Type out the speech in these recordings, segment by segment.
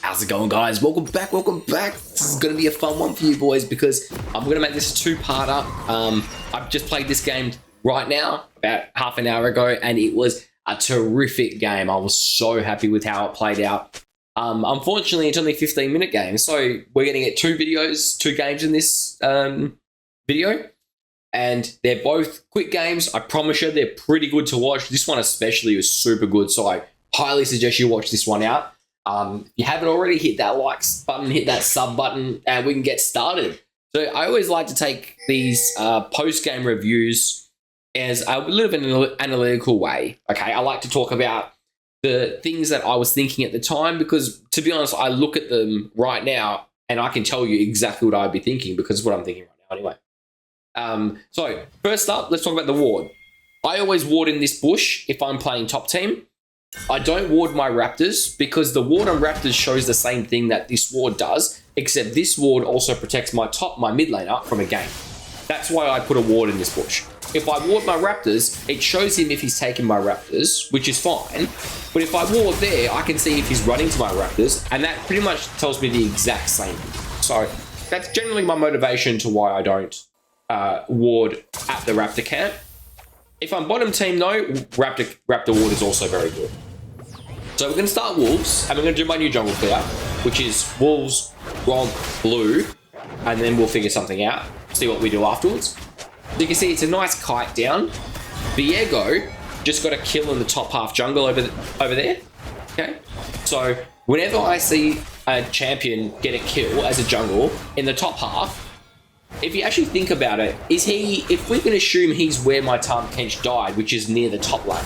How's it going, guys? Welcome back, welcome back. This is going to be a fun one for you boys because I'm going to make this a two-parter. I've just played this game right now, about half an hour ago, and it was a terrific game. I was so happy with how it played out. Unfortunately, it's only a 15-minute game, so we're going to get two games in this video, and they're both quick games. I promise you, they're pretty good to watch. This one especially was super good, so I highly suggest you watch this one out. If you haven't already, hit that like button, hit that sub button, and we can get started. So I always like to take these post-game reviews as a little bit of an analytical way. Okay, I like to talk about the things that I was thinking at the time because, to be honest, I look at them right now and I can tell you exactly what I'd be thinking because it's what I'm thinking right now anyway. So first up, let's talk about the ward. I always ward in this bush if I'm playing top team. I don't ward my raptors because the ward on raptors shows the same thing that this ward does, except this ward also protects my mid laner from a gank. That's why I put a ward in this bush. If I ward my raptors, it shows him if he's taking my raptors, which is fine. But if I ward there, I can see if he's running to my raptors, and that pretty much tells me the exact same thing. So that's generally my motivation to why I don't ward at the raptor camp. If I'm bottom team though, Raptor Ward is also very good. So we're going to start Wolves, and we're going to do my new jungle clear, which is Wolves, Grog, Blue, and then we'll figure something out, see what we do afterwards. So you can see it's a nice kite down. Viego just got a kill in the top half jungle over there. Okay, so whenever I see a champion get a kill as a jungle in the top half, if you actually think about it, if we can assume he's where my Tahm Kench died, which is near the top lane,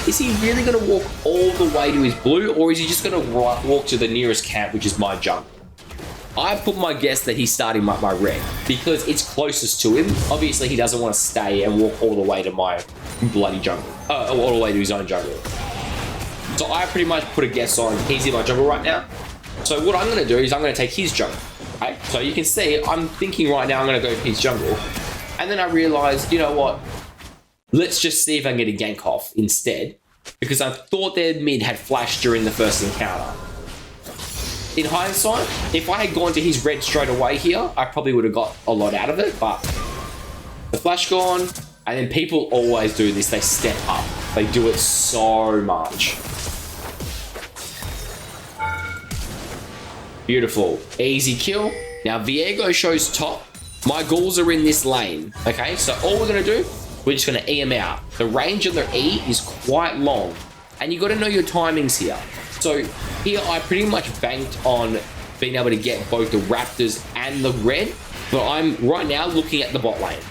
is he really going to walk all the way to his blue, or is he just going to walk to the nearest camp, which is my jungle? I put my guess that he's starting my red, because it's closest to him. Obviously, he doesn't want to stay and walk all the way to my bloody jungle, all the way to his own jungle. So I pretty much put a guess on he's in my jungle right now. So what I'm going to do is I'm going to take his jungle. Okay? So you can see I'm thinking right now I'm going to go for his jungle. And then I realized, you know what? Let's just see if I can get a gank off instead. Because I thought their mid had flashed during the first encounter. In hindsight, if I had gone to his red straight away here, I probably would have got a lot out of it. But the flash gone. And then people always do this. They step up. They do it so much. Beautiful. Easy kill. Now, Viego shows top. My ghouls are in this lane. Okay, so all we're going to do, we're just going to E them out. The range of their E is quite long. And you got to know your timings here. So here, I pretty much banked on being able to get both the Raptors and the red. But I'm right now looking at the bot lane.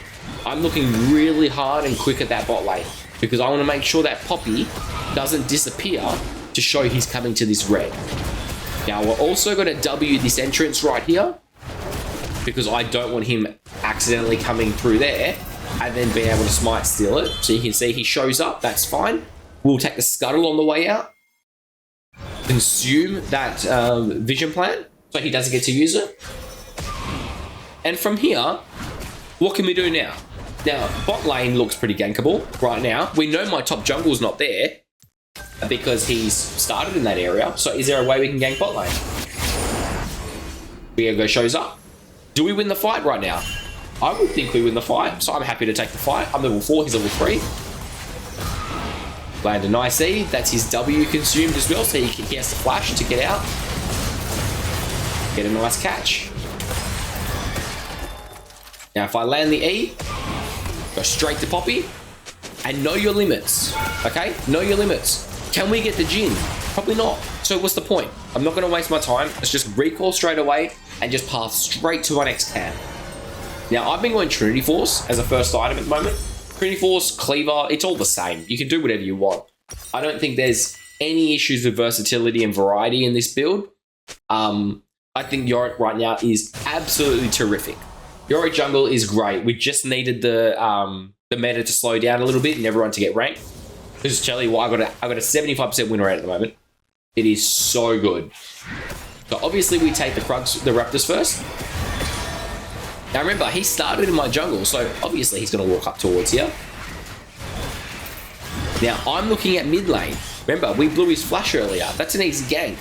I'm looking really hard and quick at that bot lane. Because I want to make sure that Poppy doesn't disappear to show he's coming to this red. Now, we're also going to W this entrance right here because I don't want him accidentally coming through there and then being able to smite steal it. So you can see he shows up. That's fine. We'll take the scuttle on the way out. Consume that vision plant so he doesn't get to use it. And from here, what can we do now? Now, bot lane looks pretty gankable right now. We know my top jungle's not there because he's started in that area. So is there a way we can gank bot lane? Viego shows up. Do we win the fight right now? I would think we win the fight, so I'm happy to take the fight. I'm level 4, he's level 3. Land a nice E. That's his W consumed as well, so he has to flash to get out. Get a nice catch. Now if I land the E, go straight to Poppy, and know your limits, okay? Know your limits. Can we get the Jhin? Probably not. So what's the point? I'm not going to waste my time. Let's just recall straight away and just pass straight to my next camp. Now, I've been going Trinity Force as a first item at the moment. Trinity Force, Cleaver, it's all the same. You can do whatever you want. I don't think there's any issues with versatility and variety in this build. I think Yorick right now is absolutely terrific. Yorick Jungle is great. We just needed the meta to slow down a little bit and everyone to get ranked. This is tell you what, I got a 75% win rate at the moment. It is so good. So obviously we take the Raptors first. Now remember, he started in my jungle, so obviously he's going to walk up towards here. Now I'm looking at mid lane. Remember, we blew his flash earlier. That's an easy gank.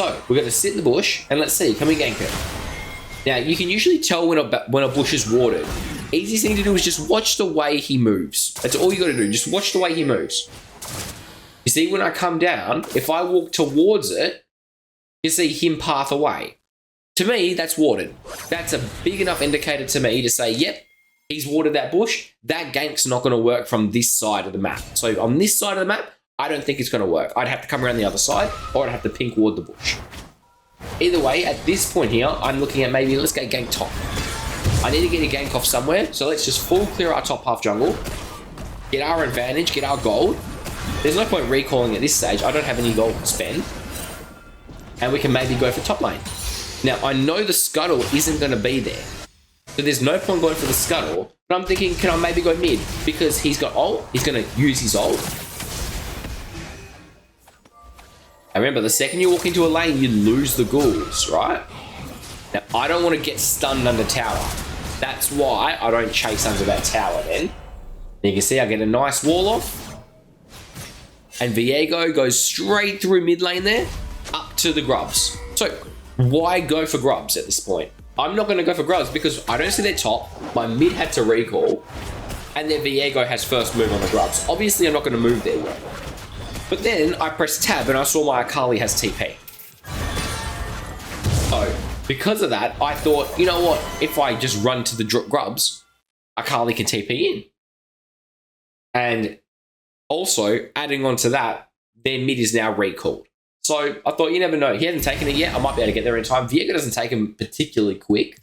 So we're going to sit in the bush and let's see, can we gank it? Now you can usually tell when a bush is watered. Easiest thing to do is just watch the way he moves. That's all you got to do. Just watch the way he moves. You see, when I come down, if I walk towards it, you see him path away. To me, that's watered. That's a big enough indicator to me to say, yep, he's watered that bush. That gank's not going to work from this side of the map. So on this side of the map, I don't think it's going to work. I'd have to come around the other side, or I'd have to pink ward the bush. Either way, at this point here, I'm looking at maybe let's go gank top. I need to get a gank off somewhere, so let's just full clear our top half jungle, get our advantage, get our gold. There's no point recalling at this stage. I don't have any gold to spend. And we can maybe go for top lane. Now, I know the scuttle isn't going to be there. So there's no point going for the scuttle. But I'm thinking, can I maybe go mid? Because he's got ult. He's going to use his ult. And remember, the second you walk into a lane, you lose the ghouls, right? Now, I don't want to get stunned under tower. That's why I don't chase under that tower then. And you can see I get a nice wall off. And Viego goes straight through mid lane there, up to the grubs. So why go for grubs at this point? I'm not going to go for grubs because I don't see their top. My mid had to recall. And then Viego has first move on the grubs. Obviously, I'm not going to move there yet. But then I pressed tab and I saw my Akali has TP. So because of that, I thought, you know what? If I just run to the grubs, Akali can TP in. And also, adding on to that, their mid is now recalled. So I thought, you never know. He hasn't taken it yet. I might be able to get there in time. Viego doesn't take him particularly quick.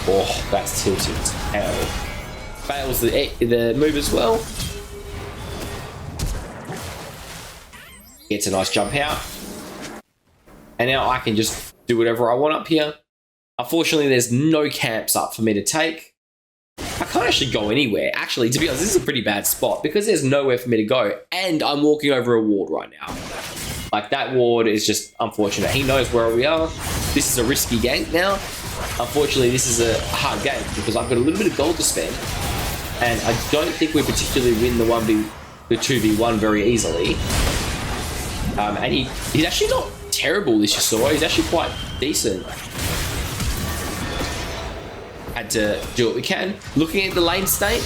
Oh, that's tilted as hell. Fails the move as well. Gets a nice jump out. And now I can just do whatever I want up here. Unfortunately, there's no camps up for me to take. I can't actually go anywhere. Actually, to be honest, this is a pretty bad spot because there's nowhere for me to go. And I'm walking over a ward right now. Like, that ward is just unfortunate. He knows where we are. This is a risky gank now. Unfortunately, this is a hard gank because I've got a little bit of gold to spend. And I don't think we particularly win the 2v1 very easily. And he's actually not terrible this Yasuo. He's actually quite decent. Had to do what we can. Looking at the lane state,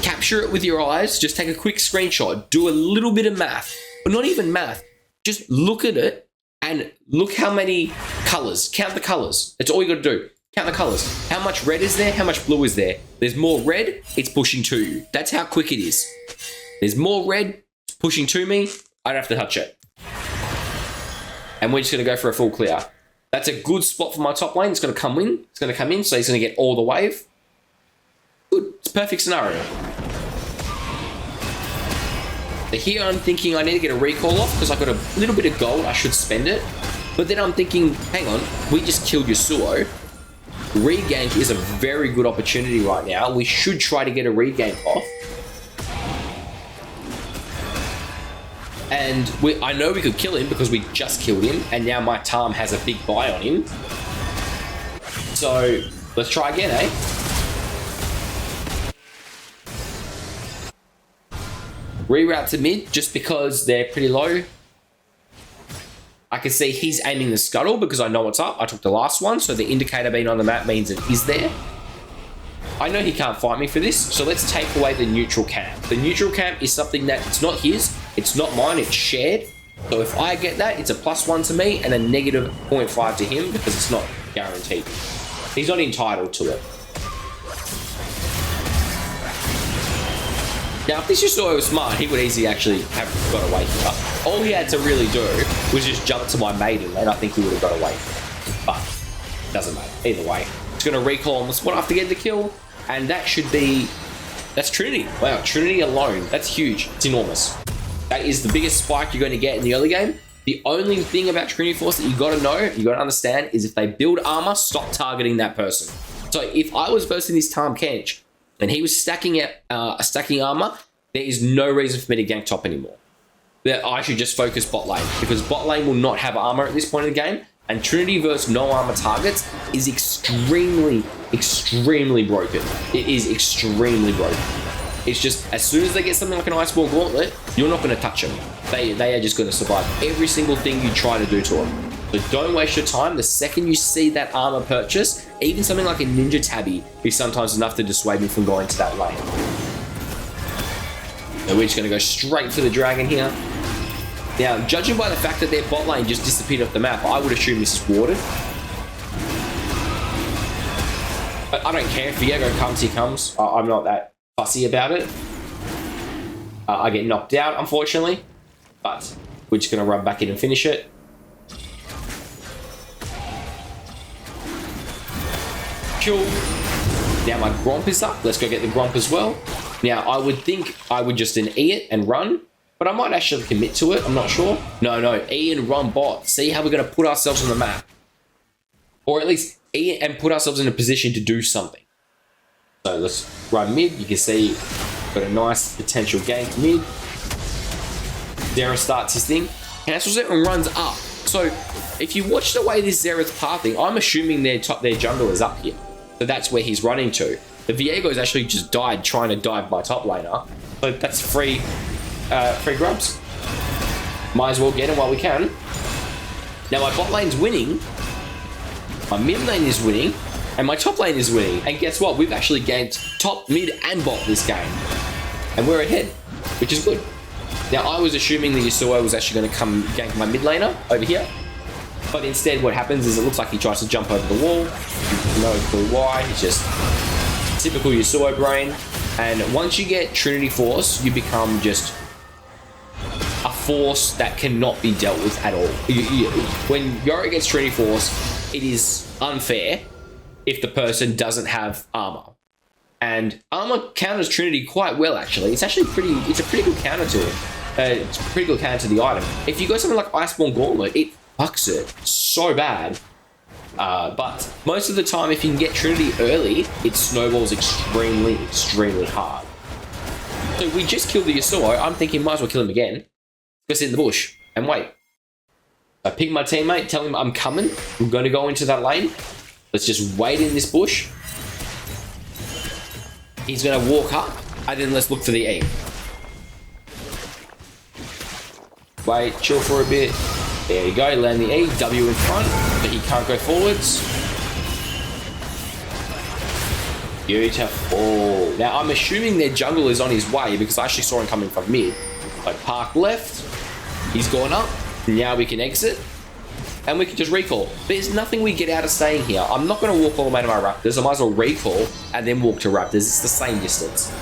capture it with your eyes. Just take a quick screenshot. Do a little bit of math. But not even math. Just look at it and look how many colors. Count the colors. That's all you got to do. Count the colors. How much red is there? How much blue is there? There's more red. It's pushing to you. That's how quick it is. There's more red. It's pushing to me. I don't have to touch it. And we're just going to go for a full clear. That's a good spot for my top lane. It's going to come in. It's going to come in, so he's going to get all the wave. Good. It's a perfect scenario. So here I'm thinking I need to get a recall off because I've got a little bit of gold. I should spend it. But then I'm thinking, hang on, we just killed Yasuo. Regank is a very good opportunity right now. We should try to get a regank off. And I know we could kill him because we just killed him, and now my Tarm has a big buy on him. So let's try again, eh? Reroute to mid just because they're pretty low. I can see he's aiming the scuttle because I know what's up. I took the last one, so the indicator being on the map means it is there. I know he can't fight me for this, so let's take away the neutral camp. The neutral camp is something that it's not his, it's not mine, it's shared. So if I get that, it's a +1 to me and a negative 0.5 to him because it's not guaranteed. He's not entitled to it. Now, if this Yasuo was smart, he would easily actually have got away here. All he had to really do was just jump to my maiden, and I think he would have got away. But it doesn't matter. Either way, it's going to recall on the spot after getting the kill, and that should be... That's Trinity. Wow, Trinity alone. That's huge. It's enormous. That is the biggest spike you're going to get in the early game. The only thing about Trinity Force that you got to know, you got to understand, is if they build armor, stop targeting that person. So if I was versing this Tahm Kench, and he was stacking armor, there is no reason for me to gank top anymore. That I should just focus bot lane, because bot lane will not have armor at this point in the game, and Trinity versus no armor targets is extremely, extremely broken. It is extremely broken. It's just, as soon as they get something like an Iceborne Gauntlet, you're not going to touch them. they are just going to survive every single thing you try to do to them. So don't waste your time. The second you see that armor purchase, even something like a ninja tabby is sometimes enough to dissuade me from going to that lane. So we're just going to go straight for the dragon here. Now, judging by the fact that their bot lane just disappeared off the map, I would assume this is warded. But I don't care if Viego comes, he comes. I'm not that fussy about it. I get knocked out, unfortunately. But we're just going to run back in and finish it. Cool. Now my Gromp is up. Let's go get the Gromp as well. Now, I would think I would just an E it and run. But I might actually commit to it. I'm not sure. No. E and run bot. See how we're going to put ourselves on the map. Or at least E and put ourselves in a position to do something. So let's run mid. You can see got a nice potential gank mid. Zera starts his thing. Cancels it and runs up. So if you watch the way this Zera's pathing, I'm assuming their jungle is up here. So that's where he's running to. The Viego's actually just died trying to dive my top laner. So that's free grubs. Might as well get him while we can. Now my bot lane's winning. My mid lane is winning. And my top lane is winning. And guess what? We've actually gained top, mid, and bot this game. And we're ahead, which is good. Now I was assuming the Yasuo was actually going to come gank my mid laner over here. But instead what happens is it looks like he tries to jump over the wall. No clue why. It's just typical Yasuo brain. And once you get Trinity Force, you become just a force that cannot be dealt with at all. When Yorick gets Trinity Force, it is unfair if the person doesn't have armor. And armor counters Trinity quite well, actually. It's a pretty good counter to it. It's a pretty good counter to the item. If you go something like Iceborne Gauntlet, it fucks it so bad. But most of the time, if you can get Trinity early, it snowballs extremely hard. So we just killed the Yasuo. I'm thinking might as well kill him again. Go sit in the bush and wait. I ping my teammate, tell him I'm coming. I'm going to go into that lane. Let's just wait in this bush. He's going to walk up, and then let's look for the E. Wait, chill for a bit. There you go, land the E, W in front, but he can't go forwards. Beautiful. Now, I'm assuming their jungle is on his way because I actually saw him coming from mid. Like, park left, he's gone up, now we can exit, and we can just recall. There's nothing we get out of staying here. I'm not going to walk all the way to my raptors. I might as well recall and then walk to raptors. It's the same distance.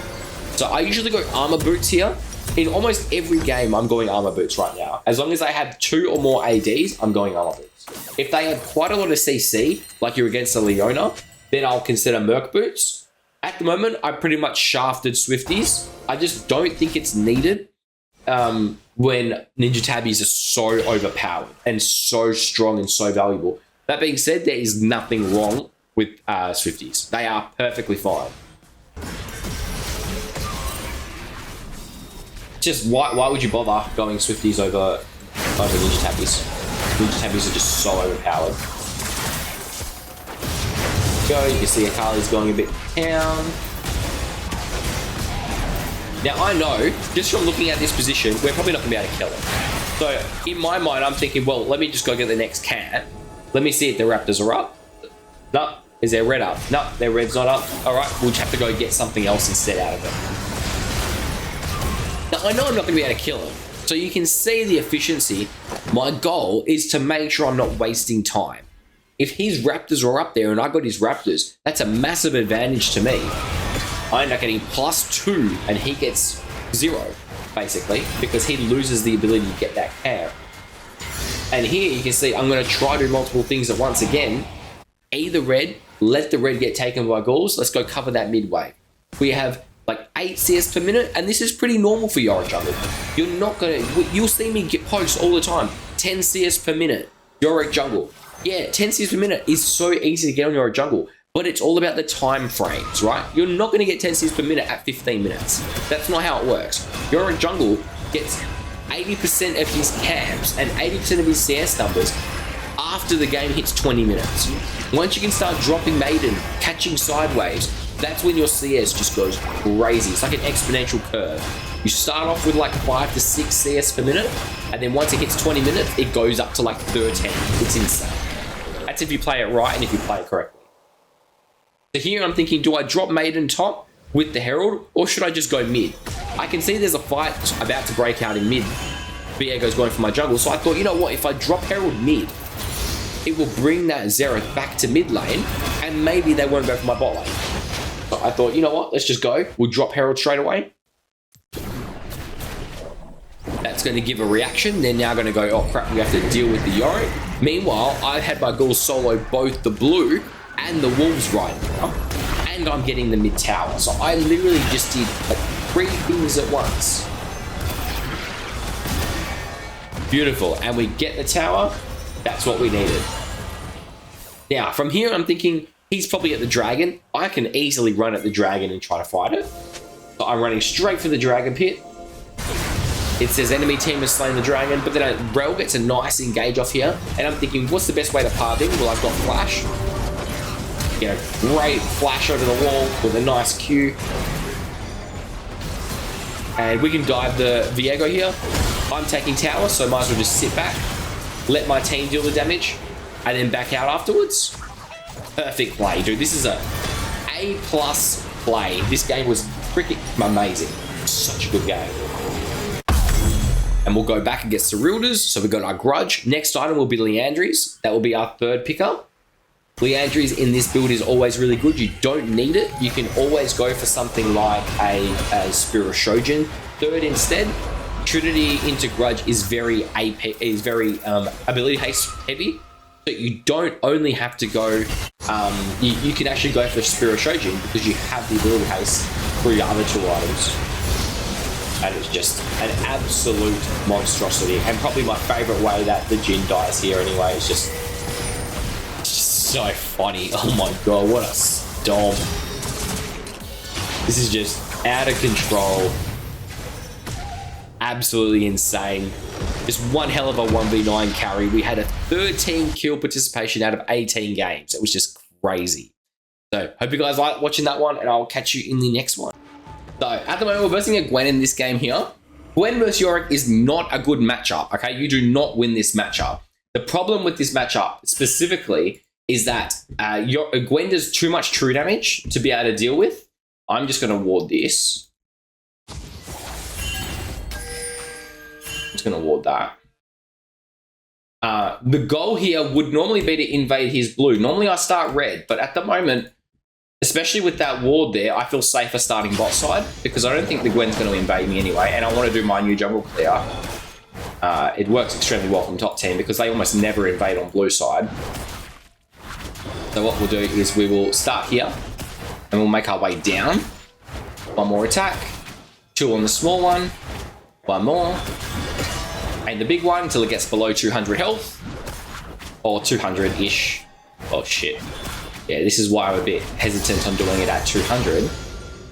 So I usually go armor boots here. In almost every game, I'm going armor boots right now. As long as I have 2 or more ADs, I'm going armor boots. If they have quite a lot of CC, like you're against a Leona, then I'll consider Merc boots. At the moment, I pretty much shafted Swifties. I just don't think it's needed when Ninja Tabbies are so overpowered and so strong and so valuable. That being said, there is nothing wrong with Swifties. They are perfectly fine. Just why would you bother going Swifties over Ninja Tabbies? Ninja Tabbies are just so overpowered. Go, you can see Akali's going a bit down. Now I know, just from looking at this position, we're probably not going to be able to kill him. So in my mind, I'm thinking, well, let me just go get the next cat. Let me see if the raptors are up. No, is their red up? No, their red's not up. All right, we'll just have to go get something else instead out of it. Now, I know I'm not going to be able to kill him, so you can see the efficiency. My goal is to make sure I'm not wasting time. If his raptors are up there and I got his raptors, that's a massive advantage to me. I end up getting +2 and he gets 0, basically, because he loses the ability to get that care. And here you can see I'm going to try to do multiple things at once again. E the red, let the red get taken by ghouls. Let's go cover that midway. We have like 8 CS per minute, and this is pretty normal for Yorick Jungle. You'll see me get posts all the time. 10 CS per minute, Yorick Jungle. Yeah, 10 CS per minute is so easy to get on Yorick Jungle, but it's all about the time frames, right? You're not going to get 10 CS per minute at 15 minutes. That's not how it works. Yorick Jungle gets 80% of his camps and 80% of his CS numbers after the game hits 20 minutes. Once you can start dropping Maiden, catching sideways, that's when your CS just goes crazy. It's like an exponential curve. You start off with like 5 to 6 CS per minute, and then once it hits 20 minutes, it goes up to like 13. It's insane. That's if you play it right and if you play it correctly. So here I'm thinking, do I drop Maiden top with the Herald, or should I just go mid? I can see there's a fight about to break out in mid. Viego's going for my jungle, so I thought, you know what, if I drop Herald mid, it will bring that Xerath back to mid lane, and maybe they won't go for my bot lane. So I thought, you know what, let's just go. We'll drop Herald straight away. That's going to give a reaction. They're now going to go, oh crap, we have to deal with the Yorick. Meanwhile, I had my Ghoul solo both the blue and the Wolves right now, and I'm getting the mid tower. So I literally just did like 3 things at once. Beautiful, and we get the tower. That's what we needed. Now, from here, I'm thinking he's probably at the dragon. I can easily run at the dragon and try to fight it. So I'm running straight for the dragon pit. It says enemy team has slain the dragon, but then Rel gets a nice engage off here. And I'm thinking, what's the best way to path in? Well, I've got flash. Get a great flash over the wall with a nice Q. And we can dive the Viego here. I'm taking tower, so might as well just sit back, let my team deal the damage, and then back out afterwards. Perfect play, dude. This is a A+ play. This game was freaking amazing. Such a good game. And we'll go back and get Ceruldas. So we've got our Grudge. Next item will be Leandries. That will be our third pickup. Leandries in this build is always really good. You don't need it. You can always go for something like a Spiroshogen third instead. Trinity into Grudge is very ability haste heavy. So you don't only have to go, you can actually go for Spiroshogen because you have the ability haste for your other 2 items. And it's just an absolute monstrosity. And probably my favorite way that the Jhin dies here anyway. It's just so funny. Oh my god, what a stomp. This is just out of control. Absolutely insane. Just one hell of a 1v9 carry. We had a 13 kill participation out of 18 games. It was just crazy. So hope you guys like watching that one, and I'll catch you in the next one. So at the moment, we're versing a Gwen in this game here. Gwen versus Yorick is not a good matchup, okay? You do not win this matchup. The problem with this matchup specifically is that Gwen does too much true damage to be able to deal with. I'm just going to ward this. I'm just going to ward that. The goal here would normally be to invade his blue. Normally I start red, but at the moment, especially with that ward there, I feel safer starting bot side because I don't think the Gwen's going to invade me anyway, and I want to do my new jungle clear. It works extremely well from top team because they almost never invade on blue side. So what we'll do is we will start here and we'll make our way down. 1 more attack, 2 on the small one, 1 more, and the big one until it gets below 200 health, or 200-ish. Oh shit. Yeah, this is why I'm a bit hesitant on doing it at 200,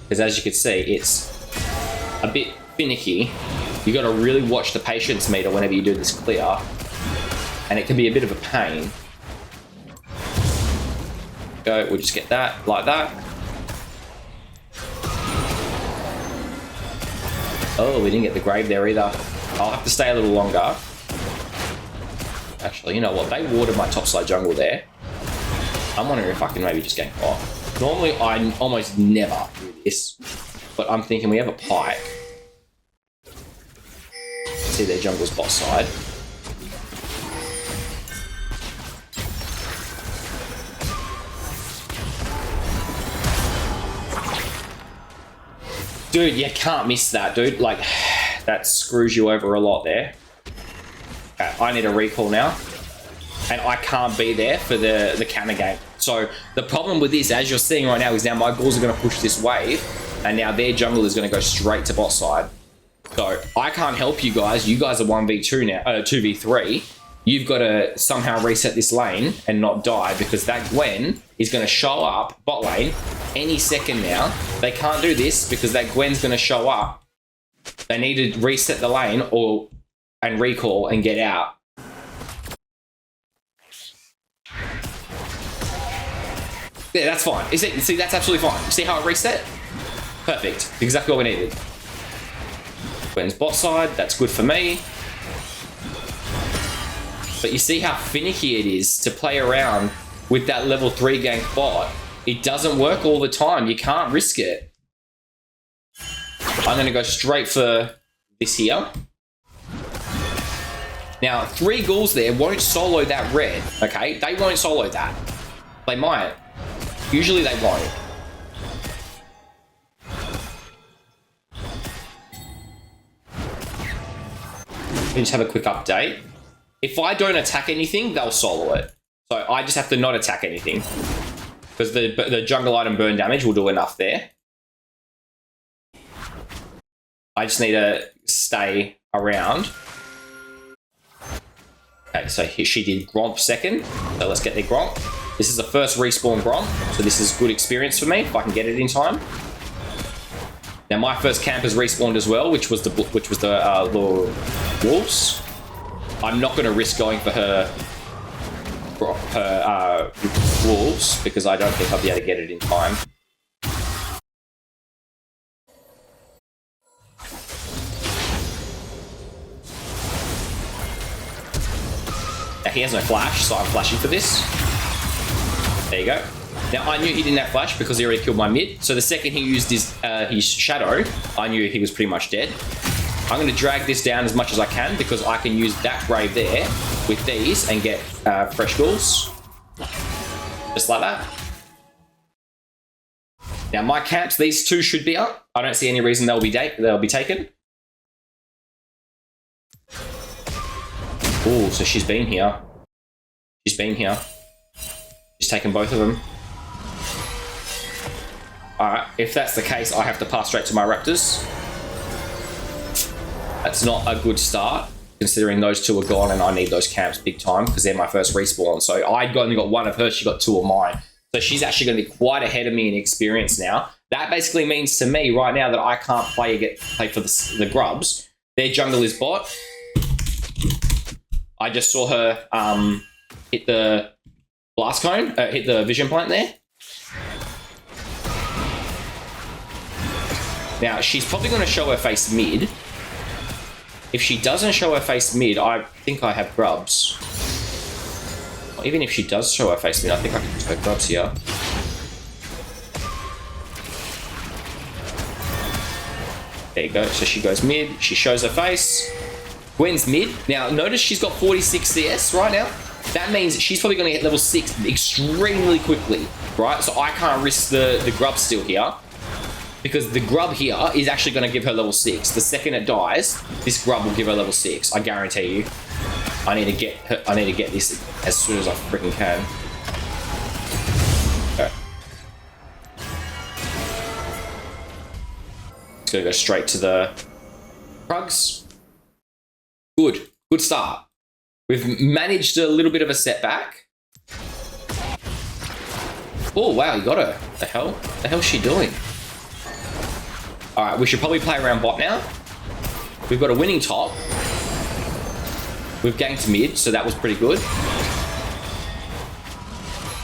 because as you can see, it's a bit finicky. You got to really watch the patience meter whenever you do this clear, and it can be a bit of a pain. Go, we'll just get that, like that. Oh, we didn't get the grave there either. I'll have to stay a little longer. Actually, you know what? They watered my topside jungle there. I'm wondering if I can maybe just gank off. Normally, I almost never do this, but I'm thinking we have a pike. See their jungle's bot side. Dude, you can't miss that, dude. Like, that screws you over a lot there. Okay, I need a recall now. And I can't be there for the counter game. So the problem with this, as you're seeing right now, is now my ghouls are going to push this wave, and now their jungle is going to go straight to bot side. So I can't help you guys. You guys are 1v2 now, 2v3. You've got to somehow reset this lane and not die, because that Gwen is going to show up bot lane any second now. They can't do this because that Gwen's going to show up. They need to reset the lane and recall and get out. Yeah, that's fine. See, that's absolutely fine. See how it reset? Perfect. Exactly what we needed. Gwen's bot side, that's good for me. But you see how finicky it is to play around with that level 3 gank bot. It doesn't work all the time. You can't risk it. I'm going to go straight for this here. Now, 3 ghouls there won't solo that red, okay? They won't solo that. They might. Usually they won't. Let me just have a quick update. If I don't attack anything, they'll solo it. So I just have to not attack anything. Because the jungle item burn damage will do enough there. I just need to stay around. Okay, so here she did Gromp second. So let's get the Gromp. This is the first respawn Gromp. So this is good experience for me if I can get it in time. Now my first camp has respawned as well, which was the wolves. I'm not going to risk going for her wolves because I don't think I'll be able to get it in time. Now he has no flash, so I'm flashing for this. There you go. Now I knew he didn't have flash because he already killed my mid. So the second he used his shadow, I knew he was pretty much dead. I'm going to drag this down as much as I can because I can use that grave there with these and get fresh ghouls. Just like that. Now my camps, these 2 should be up. I don't see any reason they'll be taken. Oh, so she's been here. She's been here. She's taken both of them. Alright, if that's the case, I have to pass straight to my raptors. That's not a good start, considering those 2 are gone and I need those camps big time because they're my first respawn. So I only got 1 of hers, she got 2 of mine. So she's actually going to be quite ahead of me in experience now. That basically means to me right now that I can't play for the grubs. Their jungle is bot. I just saw her hit the blast cone, hit the vision plant there. Now, she's probably going to show her face mid. If she doesn't show her face mid, I think I have grubs. Or even if she does show her face mid, I think I can put grubs here. There you go. So she goes mid. She shows her face. Gwen's mid. Now, notice she's got 46 CS right now. That means she's probably going to get level 6 extremely quickly, right? So I can't risk the grub still here. Because the grub here is actually going to give her level 6. The second it dies, this grub will give her level 6. I guarantee you. I need to get this as soon as I freaking can. Okay. It's going to go straight to the rugs. Good start. We've managed a little bit of a setback. Oh wow, you got her. The hell's she doing? All right, we should probably play around bot now. We've got a winning top. We've ganked mid, so that was pretty good.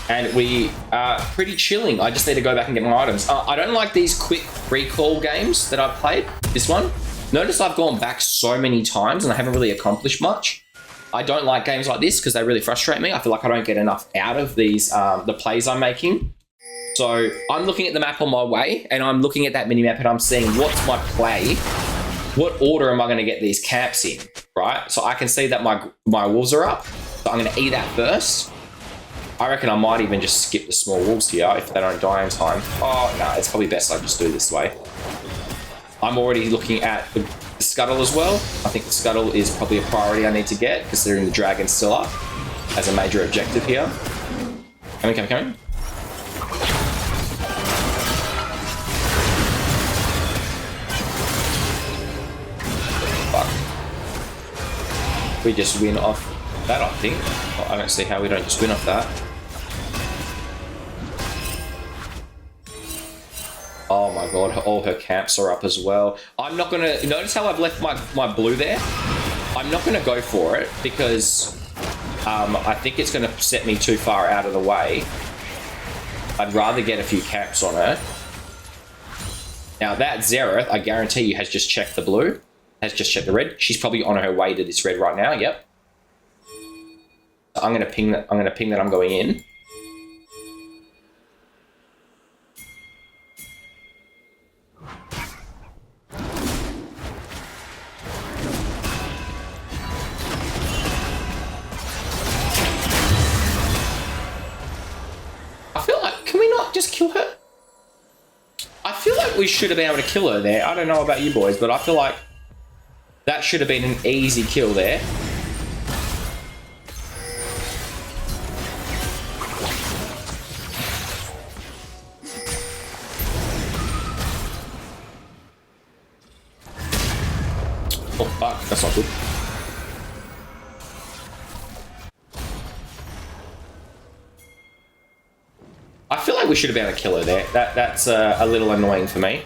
And we are pretty chilling. I just need to go back and get my items. I don't like these quick recall games that I've played. This one. Notice I've gone back so many times and I haven't really accomplished much. I don't like games like this because they really frustrate me. I feel like I don't get enough out of these, the plays I'm making. So I'm looking at the map on my way and I'm looking at that mini-map and I'm seeing what's my play? What order am I going to get these camps in, right? So I can see that my wolves are up. So I'm going to eat that first. I reckon I might even just skip the small wolves here if they don't die in time. Oh, no, it's probably best I just do this way. I'm already looking at the scuttle as well. I think the scuttle is probably a priority I need to get, considering the dragon's still up as a major objective here. Coming. Fuck. We just win off that, I think. I don't see how we don't just win off that. Oh my god, all her camps are up as well. I'm not gonna, notice how I've left my blue there? I'm not gonna go for it because I think it's gonna set me too far out of the way. I'd rather get a few camps on her. Now that Xerath, I guarantee you, has just checked the blue. has just checked the red. She's probably on her way to this red right now. Yep. I'm gonna ping that. I'm gonna ping that I'm going in. I feel like, can we not just kill her? I feel like we should have been able to kill her there. I don't know about you boys, but I feel like that should have been an easy kill there. Oh, fuck, that's not good. I feel like we should have been able to kill her there. That's a little annoying for me.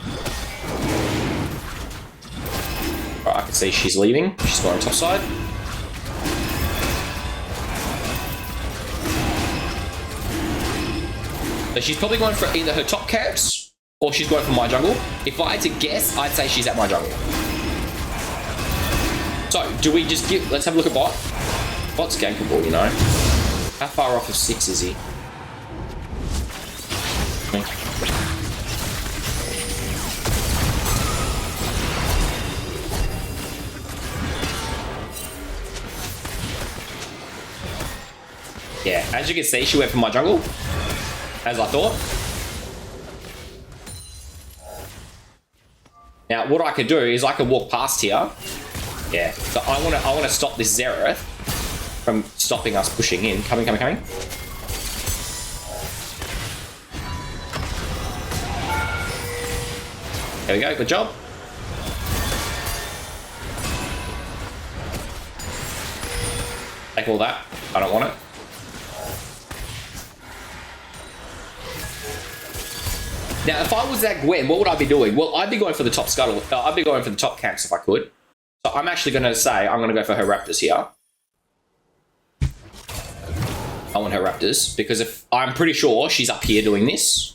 Right, I can see she's leaving. She's going top side. So she's probably going for either her top camps or she's going for my jungle. If I had to guess, I'd say she's at my jungle. So, do we just give... Let's have a look at bot. Bot's gankable, you know. How far off of 6 is he? Yeah, as you can see, she went for my jungle, as I thought. Now, what I could do is I could walk past here. Yeah, so I want to stop this Xerath from stopping us pushing in. Coming. There we go, good job. Take all that. I don't want it. Now, if I was that Gwen, what would I be doing? Well, I'd be going for the top scuttle. I'd be going for the top camps if I could. So I'm actually going to say I'm going to go for her raptors here. I want her raptors because if I'm pretty sure she's up here doing this.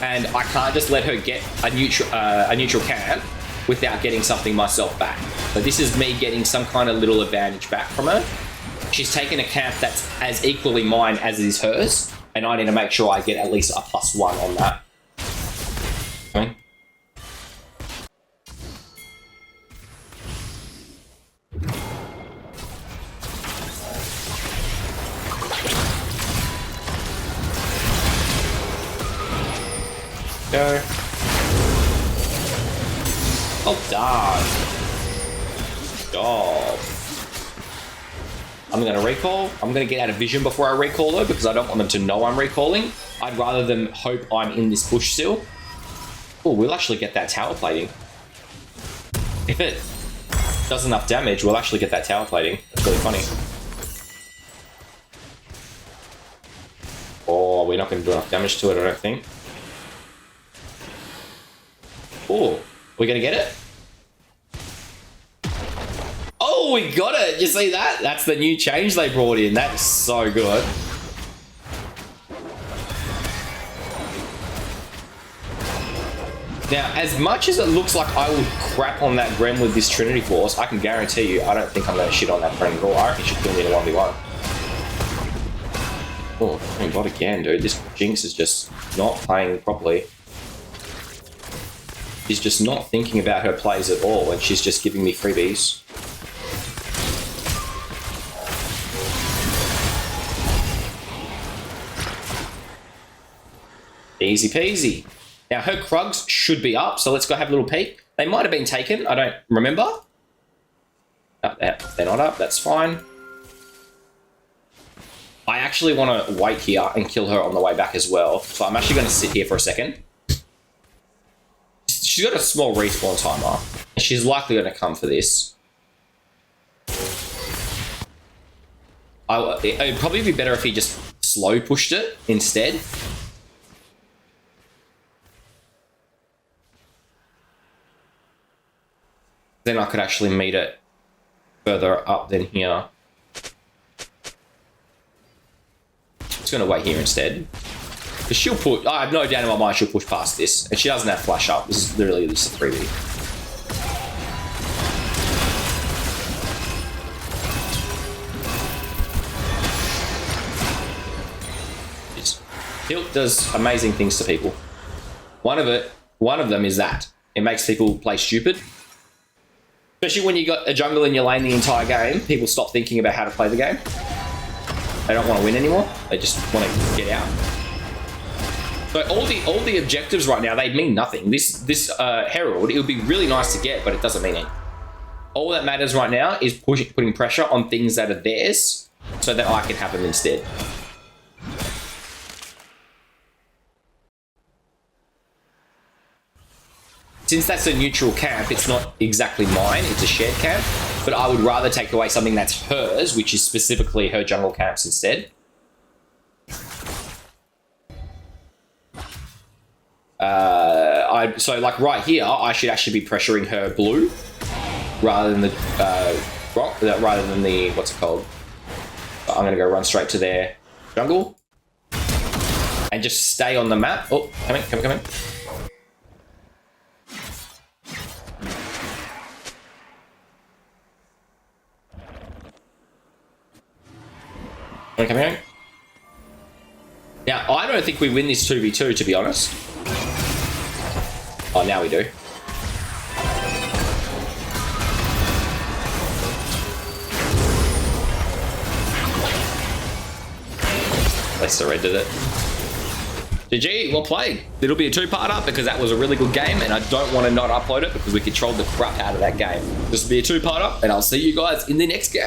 And I can't just let her get a neutral camp without getting something myself back. So this is me getting some kind of little advantage back from her. She's taken a camp that's as equally mine as it is hers. And I need to make sure I get at least a +1 on that. Okay. Go. Oh, done. Job. I'm going to recall. I'm going to get out of vision before I recall though, because I don't want them to know I'm recalling. I'd rather them hope I'm in this bush still. Oh, we'll actually get that tower plating. If it does enough damage, we'll actually get that tower plating. It's really funny. Oh, we're not going to do enough damage to it, I don't think. Oh, we're going to get it? Oh, we got it. You see that? That's the new change they brought in. That is so good. Now, as much as it looks like I would crap on that Gren with this Trinity Force, I can guarantee you I don't think I'm going to shit on that Gren at all. I reckon she should kill me in a 1v1. Oh, I got again, dude. This Jinx is just not playing properly. She's just not thinking about her plays at all, and she's just giving me freebies. Easy peasy. Now, her Krugs should be up, so let's go have a little peek. They might have been taken. I don't remember. No, they're not up. That's fine. I actually want to wait here and kill her on the way back as well. So I'm actually going to sit here for a second. She's got a small respawn timer. She's likely going to come for this. It would probably be better if he just slow pushed it instead. Then I could actually meet it further up than here. Just going to wait here instead. Because she'll push, I have no doubt in my mind she'll push past this. And she doesn't have flash up. This is literally just a freebie. Tilt does amazing things to people. One of them is that it makes people play stupid. Especially when you got a jungle in your lane the entire game, people stop thinking about how to play the game. They don't want to win anymore. They just want to get out. So all the objectives right now, they mean nothing. This Herald, it would be really nice to get, but it doesn't mean anything. All that matters right now is putting pressure on things that are theirs so that I can have them instead. Since that's a neutral camp, it's not exactly mine, it's a shared camp, but I would rather take away something that's hers, which is specifically her jungle camps instead. So like right here, I should actually be pressuring her blue rather than the what's it called? I'm gonna go run straight to their jungle and just stay on the map. Oh, come in. Come here. Now, I don't think we win this 2v2, to be honest. Oh, now we do. They surrendered it. GG, well played. It'll be a two-parter because that was a really good game and I don't want to not upload it because we controlled the crap out of that game. This will be a two-parter and I'll see you guys in the next game.